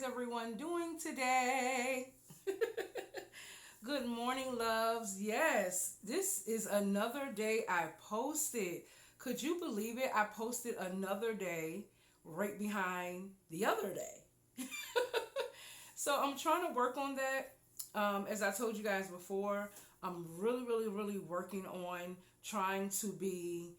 everyone doing today? Good morning, loves. Yes, this is another day I posted. Could you believe it? I posted another day right behind the other day. So I'm trying to work on that. As I told you guys before, I'm really working on trying to be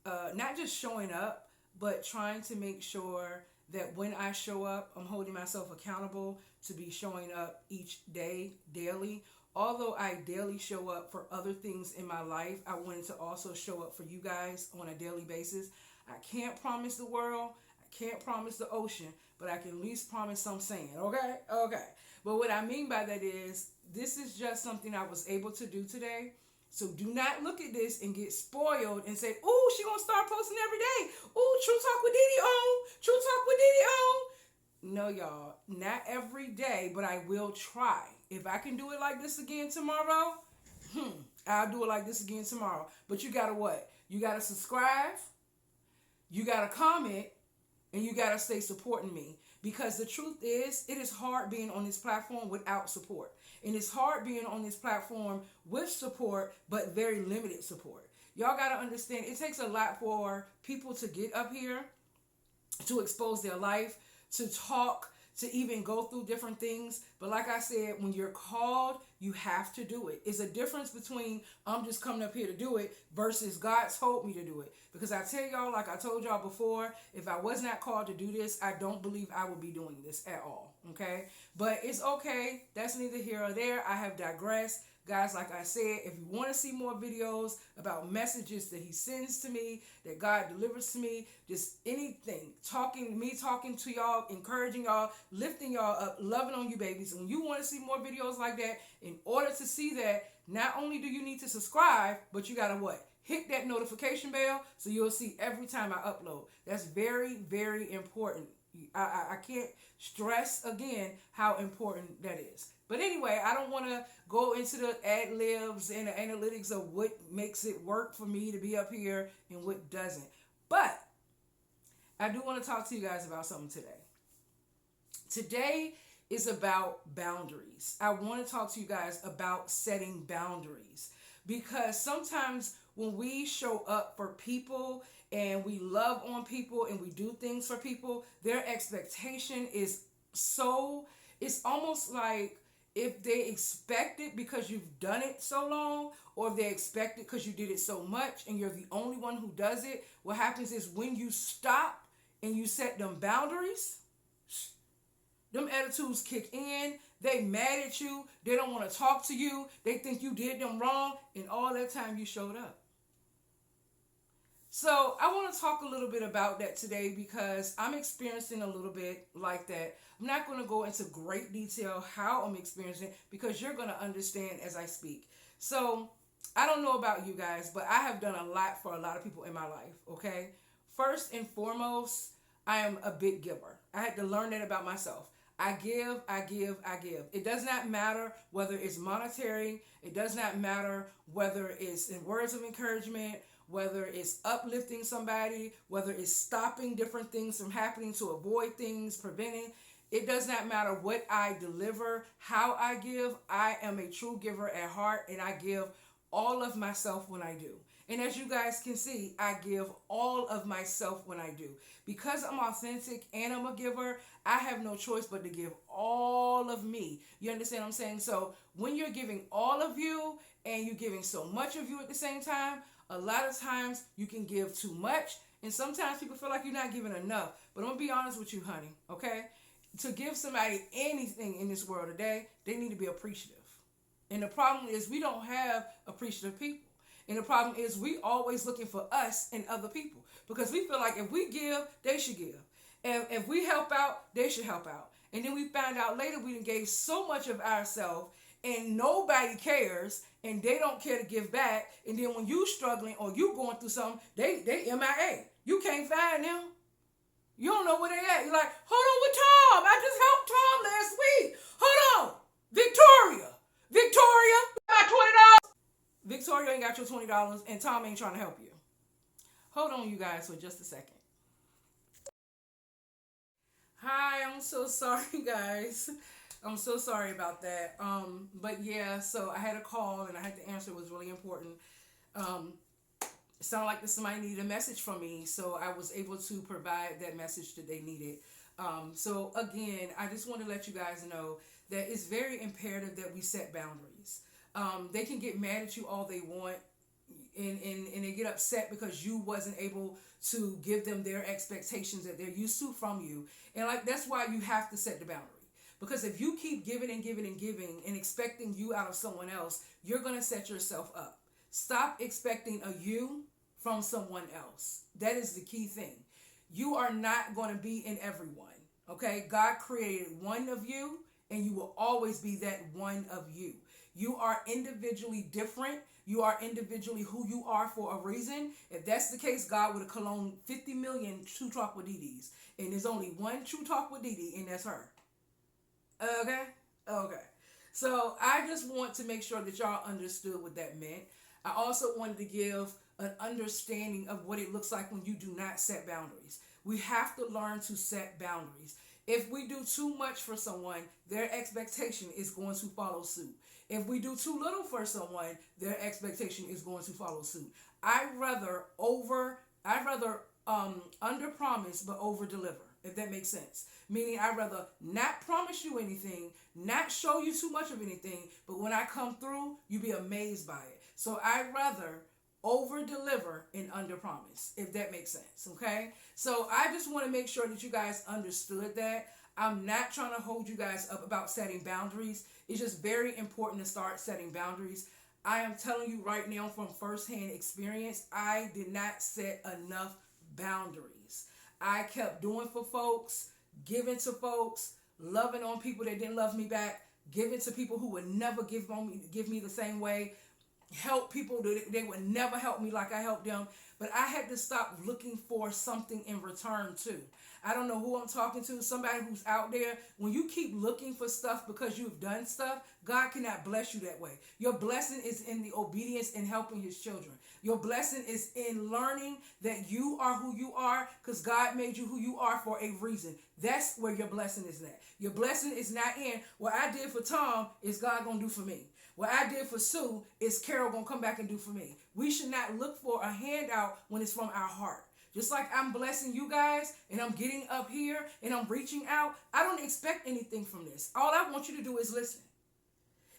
not just showing up, but trying to make sure that when I show up, I'm holding myself accountable to be showing up each day, daily. Although I daily show up for other things in my life, I wanted to also show up for you guys on a daily basis. I can't promise the world, I can't promise the ocean, but I can at least promise some sand, okay? Okay. But what I mean by that is, this is just something I was able to do today. So do not look at this and get spoiled and say, "Ooh, she gonna start posting every day. Ooh, True Talk with Didi on. True Talk with Didi on." No, y'all, not every day, but I will try. If I can do it like this again tomorrow, I'll do it like this again tomorrow. But you gotta what? You gotta subscribe. You gotta comment, and you gotta stay supporting me, because the truth is, it is hard being on this platform without support, and it's hard being on this platform with support but very limited support. Y'all gotta understand, it takes a lot for people to get up here, to expose their life, to talk, to even go through different things. But like I said, when you're called, you have to do it. It's a difference between I'm just coming up here to do it versus God told me to do it. Because I tell y'all, like I told y'all before, if I was not called to do this, I don't believe I would be doing this at all. Okay? But it's okay. That's neither here or there. I have digressed. Guys, like I said, if you want to see more videos about messages that he sends to me, that God delivers to me, just anything, talking to y'all, encouraging y'all, lifting y'all up, loving on you babies. When you want to see more videos like that, in order to see that, not only do you need to subscribe, but you got to what? Hit that notification bell so you'll see every time I upload. That's very important. I can't stress again how important that is. But anyway, I don't want to go into the ad libs and the analytics of what makes it work for me to be up here and what doesn't. But I do want to talk to you guys about something today. Today is about boundaries. I want to talk to you guys about setting boundaries, because sometimes when we show up for people and we love on people and we do things for people, their expectation is it's almost like if they expect it because you've done it so long, or if they expect it because you did it so much and you're the only one who does it, what happens is when you stop and you set them boundaries, them attitudes kick in. They mad at you. They don't want to talk to you. They think you did them wrong, and all that time you showed up. So I want to talk a little bit about that today, because I'm experiencing a little bit like that. I'm not going to go into great detail how I'm experiencing it, because you're going to understand as I speak. So I don't know about you guys, but I have done a lot for a lot of people in my life, okay? First and foremost, I am a big giver. I had to learn that about myself. I give. It does not matter whether it's monetary. It does not matter whether it's in words of encouragement, whether it's uplifting somebody, whether it's stopping different things from happening to avoid things, preventing. It does not matter what I deliver, how I give. I am a true giver at heart, and I give all of myself when I do. And as you guys can see, I give all of myself when I do. Because I'm authentic and I'm a giver, I have no choice but to give all of me. You understand what I'm saying? So when you're giving all of you and you're giving so much of you at the same time, a lot of times you can give too much, and sometimes people feel like you're not giving enough. But I'm going to be honest with you, honey, okay? To give somebody anything in this world today, they need to be appreciative. And the problem is we don't have appreciative people. And the problem is we always looking for us and other people, because we feel like if we give, they should give. And if we help out, they should help out. And then we find out later we done gave so much of ourselves and nobody cares, and they don't care to give back. And then when you struggling or you going through something, they MIA. You can't find them. You don't know where they at. You're like, hold on with Tom. I just helped Tom last week. Hold on. Victoria, got $20. Victoria ain't got your $20, and Tom ain't trying to help you. Hold on, you guys, for just a second. Hi, I'm so sorry, guys. I'm so sorry about that. But yeah, so I had a call and I had to answer. It was really important. Um, it sounded like somebody needed a message from me, so I was able to provide that message that they needed. So again, I just want to let you guys know that it's very imperative that we set boundaries. They can get mad at you all they want, and they get upset because you wasn't able to give them their expectations that they're used to from you. And like that's why you have to set the boundary. Because if you keep giving and giving and giving and expecting you out of someone else, you're going to set yourself up. Stop expecting a you from someone else. That is the key thing. You are not going to be in everyone. Okay? God created one of you, and you will always be that one of you. You are individually different. You are individually who you are for a reason. If that's the case, God would have cloned 50 million True Talk with Dee and there's only one True Talk with Dee and that's her. Okay? Okay. So I just want to make sure that y'all understood what that meant. I also wanted to give an understanding of what it looks like when you do not set boundaries. We have to learn to set boundaries. If we do too much for someone, their expectation is going to follow suit. If we do too little for someone, their expectation is going to follow suit. I'd rather under promise but over deliver, if that makes sense. Meaning I'd rather not promise you anything, not show you too much of anything, but when I come through, you be amazed by it. So I'd rather over deliver and under promise, if that makes sense. Okay? So I just want to make sure that you guys understood that. I'm not trying to hold you guys up about setting boundaries. It's just very important to start setting boundaries. I am telling you right now from firsthand experience, I did not set enough boundaries. I kept doing for folks, giving to folks, loving on people that didn't love me back, giving to people who would never give me the same way, help people that they would never help me like I helped them. But I had to stop looking for something in return too. I don't know who I'm talking to, somebody who's out there. When you keep looking for stuff because you've done stuff, God cannot bless you that way. Your blessing is in the obedience and helping his children. Your blessing is in learning that you are who you are because God made you who you are for a reason. That's where your blessing is at. Your blessing is not in what I did for Tom is God going to do for me. What I did for Sue is Carol going to come back and do for me. We should not look for a handout when it's from our heart. Just like I'm blessing you guys and I'm getting up here and I'm reaching out, I don't expect anything from this. All I want you to do is listen.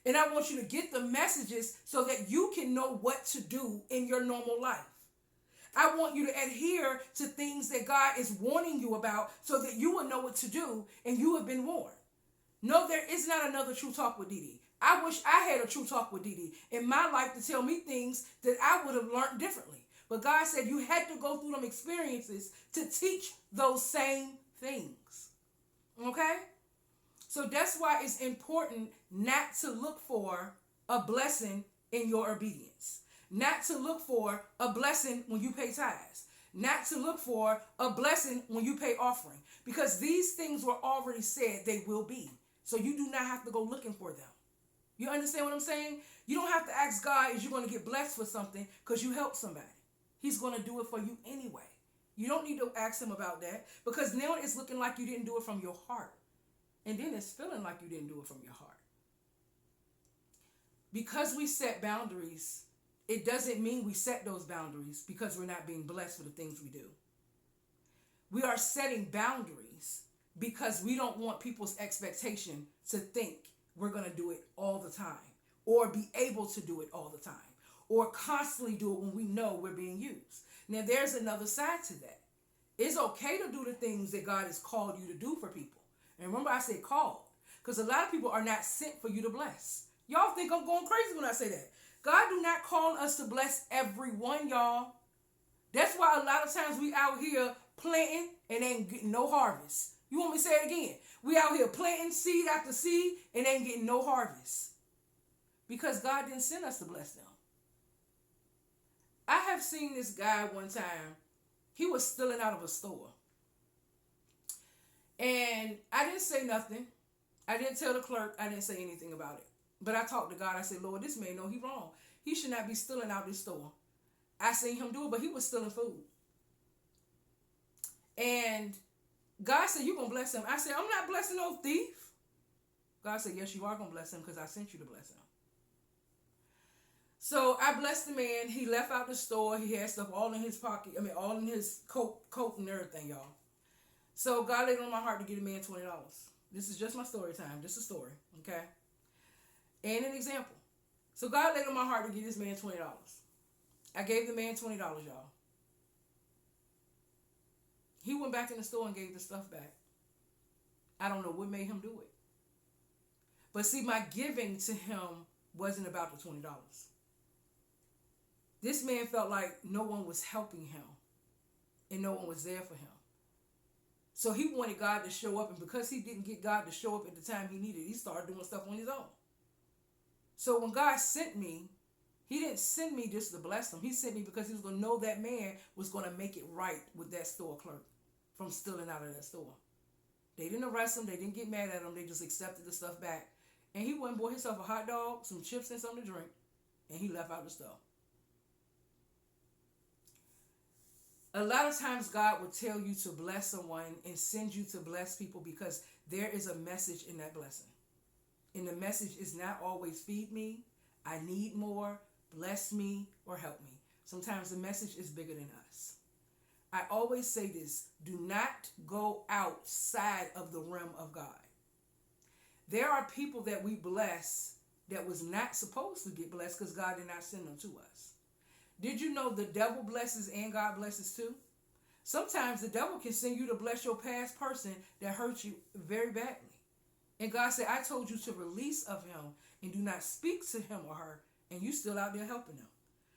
And I want you to get the messages so that you can know what to do in your normal life. I want you to adhere to things that God is warning you about so that you will know what to do and you have been warned. No, there is not another True Talk with Dee. I wish I had a True Talk with Dee in my life to tell me things that I would have learned differently. But God said you had to go through them experiences to teach those same things. Okay? So that's why it's important not to look for a blessing in your obedience. Not to look for a blessing when you pay tithes. Not to look for a blessing when you pay offering. Because these things were already said they will be. So you do not have to go looking for them. You understand what I'm saying? You don't have to ask God, is you going to get blessed for something because you helped somebody. He's going to do it for you anyway. You don't need to ask him about that because now it's looking like you didn't do it from your heart. And then it's feeling like you didn't do it from your heart. Because we set boundaries, it doesn't mean we set those boundaries because we're not being blessed for the things we do. We are setting boundaries because we don't want people's expectation to think we're going to do it all the time or be able to do it all the time or constantly do it when we know we're being used. Now, there's another side to that. It's okay to do the things that God has called you to do for people. And remember, I said called because a lot of people are not sent for you to bless. Y'all think I'm going crazy when I say that. God do not call us to bless everyone, y'all. That's why a lot of times we out here planting and ain't getting no harvest. You want me to say it again? We out here planting seed after seed and ain't getting no harvest. Because God didn't send us to bless them. I have seen this guy one time. He was stealing out of a store. And I didn't say nothing. I didn't tell the clerk. I didn't say anything about it. But I talked to God. I said, Lord, this man know he wrong. He should not be stealing out this store. I seen him do it, but he was stealing food. And God said, you're going to bless him. I said, I'm not blessing no thief. God said, yes, you are going to bless him because I sent you to bless him. So I blessed the man. He left out the store. He had stuff all in his pocket. I mean, all in his coat and everything, y'all. So God laid on my heart to give the man $20. This is just my story time. Just a story, okay? And an example. So God laid on my heart to give this man $20. I gave the man $20, y'all. He went back in the store and gave the stuff back. I don't know what made him do it. But see, my giving to him wasn't about the $20. This man felt like no one was helping him and no one was there for him. So he wanted God to show up, and because he didn't get God to show up at the time he needed, he started doing stuff on his own. So when God sent me, he didn't send me just to bless him. He sent me because he was going to know that man was going to make it right with that store clerk from stealing out of that store. They didn't arrest him. They didn't get mad at him. They just accepted the stuff back. And he went and bought himself a hot dog, some chips, and something to drink, and he left out the store. A lot of times God will tell you to bless someone and send you to bless people because there is a message in that blessing. And the message is not always feed me, I need more, bless me, or help me. Sometimes the message is bigger than us. I always say this, do not go outside of the realm of God. There are people that we bless that was not supposed to get blessed because God did not send them to us. Did you know the devil blesses and God blesses too? Sometimes the devil can send you to bless your past person that hurt you very badly. And God said, I told you to release of him and do not speak to him or her, and you still out there helping them.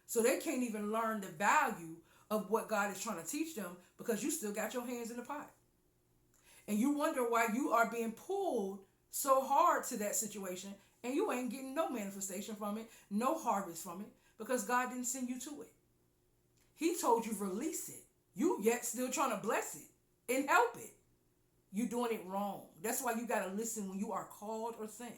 So they can't even learn the value of what God is trying to teach them because you still got your hands in the pot. And you wonder why you are being pulled so hard to that situation and you ain't getting no manifestation from it, no harvest from it, because God didn't send you to it. He told you release it. You yet still trying to bless it and help it. You're doing it wrong. That's why you got to listen when you are called or sent.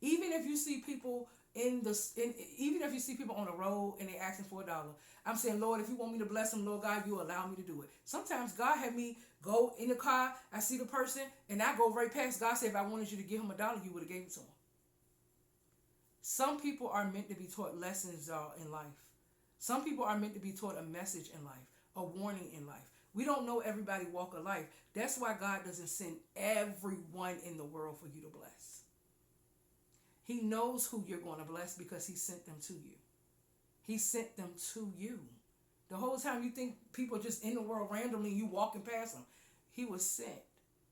Even if you see people even if you see people on the road and they asking for $1, I'm saying, Lord, if you want me to bless them, Lord God, you allow me to do it. Sometimes God had me go in the car, I see the person, and I go right past. God said, if I wanted you to give him $1, you would have gave it to him. Some people are meant to be taught lessons, y'all, in life. Some people are meant to be taught a message in life, a warning in life. We don't know everybody walk of life. That's why God doesn't send everyone in the world for you to bless. He knows who you're going to bless because he sent them to you. He sent them to you. The whole time you think people are just in the world randomly, you walking past them. He was sent.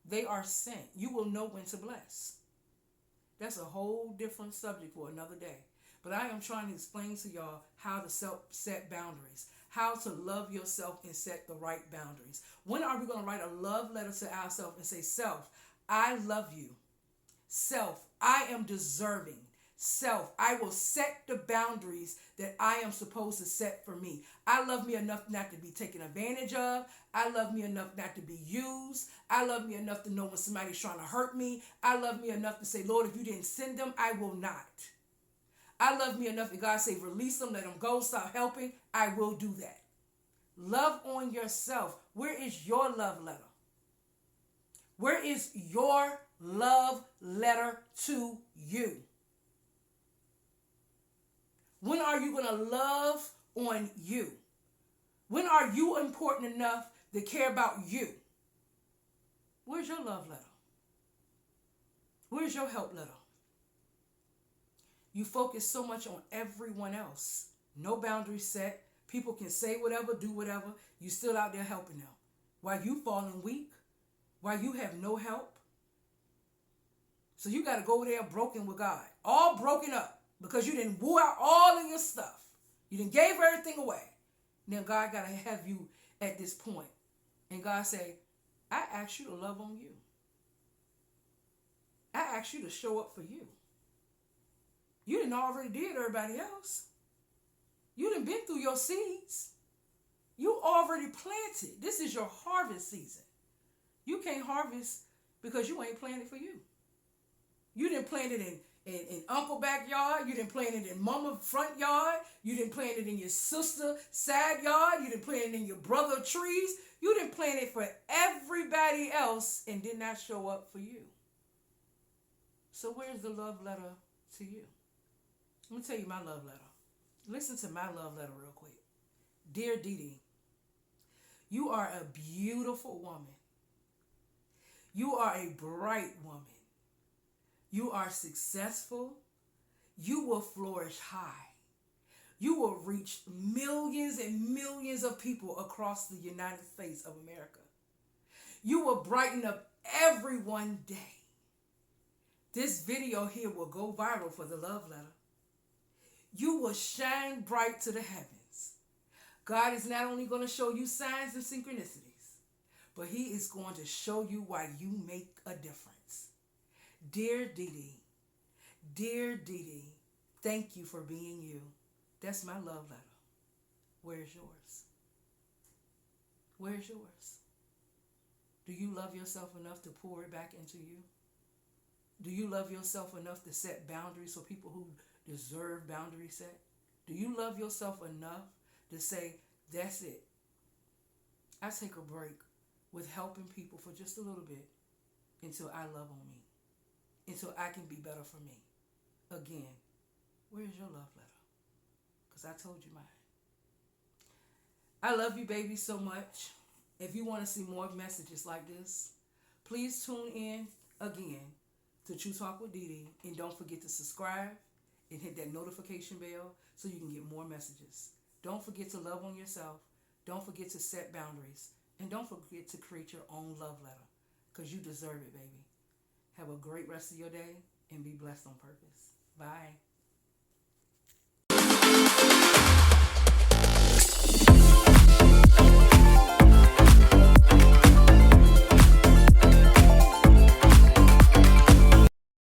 They are sent. You will know when to bless. That's a whole different subject for another day. But I am trying to explain to y'all how to set boundaries, how to love yourself and set the right boundaries. When are we going to write a love letter to ourselves and say, self, I love you. Self, I am deserving. Self, I will set the boundaries that I am supposed to set for me. I love me enough not to be taken advantage of. I love me enough not to be used. I love me enough to know when somebody's trying to hurt me. I love me enough to say, Lord, if you didn't send them, I will not. I love me enough that God say, release them, let them go, stop helping. I will do that. Love on yourself. Where is your love letter? Where is your love letter to you? When are you going to love on you? When are you important enough to care about you? Where's your love letter? Where's your help letter? You focus so much on everyone else. No boundaries set. People can say whatever, do whatever. You still out there helping them. While you falling weak, while you have no help. So you got to go there broken with God. All broken up because you didn't woo out all of your stuff. You didn't gave everything away. Now God got to have you at this point. And God say, I asked you to love on you. I asked you to show up for you. You didn't already did everybody else. You done been through your seeds. You already planted. This is your harvest season. You can't harvest because you ain't planted for you. You didn't plant it in uncle backyard. You didn't plant it in mama front yard. You didn't plant it in your sister side yard. You didn't plant it in your brother trees. You didn't plant it for everybody else and did not show up for you. So where's the love letter to you? Let me tell you my love letter. Listen to my love letter real quick. Dear Dee Dee, you are a beautiful woman. You are a bright woman. You are successful. You will flourish high. You will reach millions and millions of people across the United States of America. You will brighten up every one day. This video here will go viral for the love letter. You will shine bright to the heavens. God is not only going to show you signs and synchronicities, but he is going to show you why you make a difference. Dear Dee Dee, thank you for being you. That's my love letter. Where's yours? Where's yours? Do you love yourself enough to pour it back into you? Do you love yourself enough to set boundaries for people who deserve boundaries set? Do you love yourself enough to say, that's it? I take a break with helping people for just a little bit until I love on me, until I can be better for me. Again, where's your love letter? Because I told you mine. I love you, baby, so much. If you want to see more messages like this, please tune in again to True Talk with Dee Dee. And don't forget to subscribe and hit that notification bell so you can get more messages. Don't forget to love on yourself. Don't forget to set boundaries. And don't forget to create your own love letter because you deserve it, baby. Have a great rest of your day and be blessed on purpose. Bye.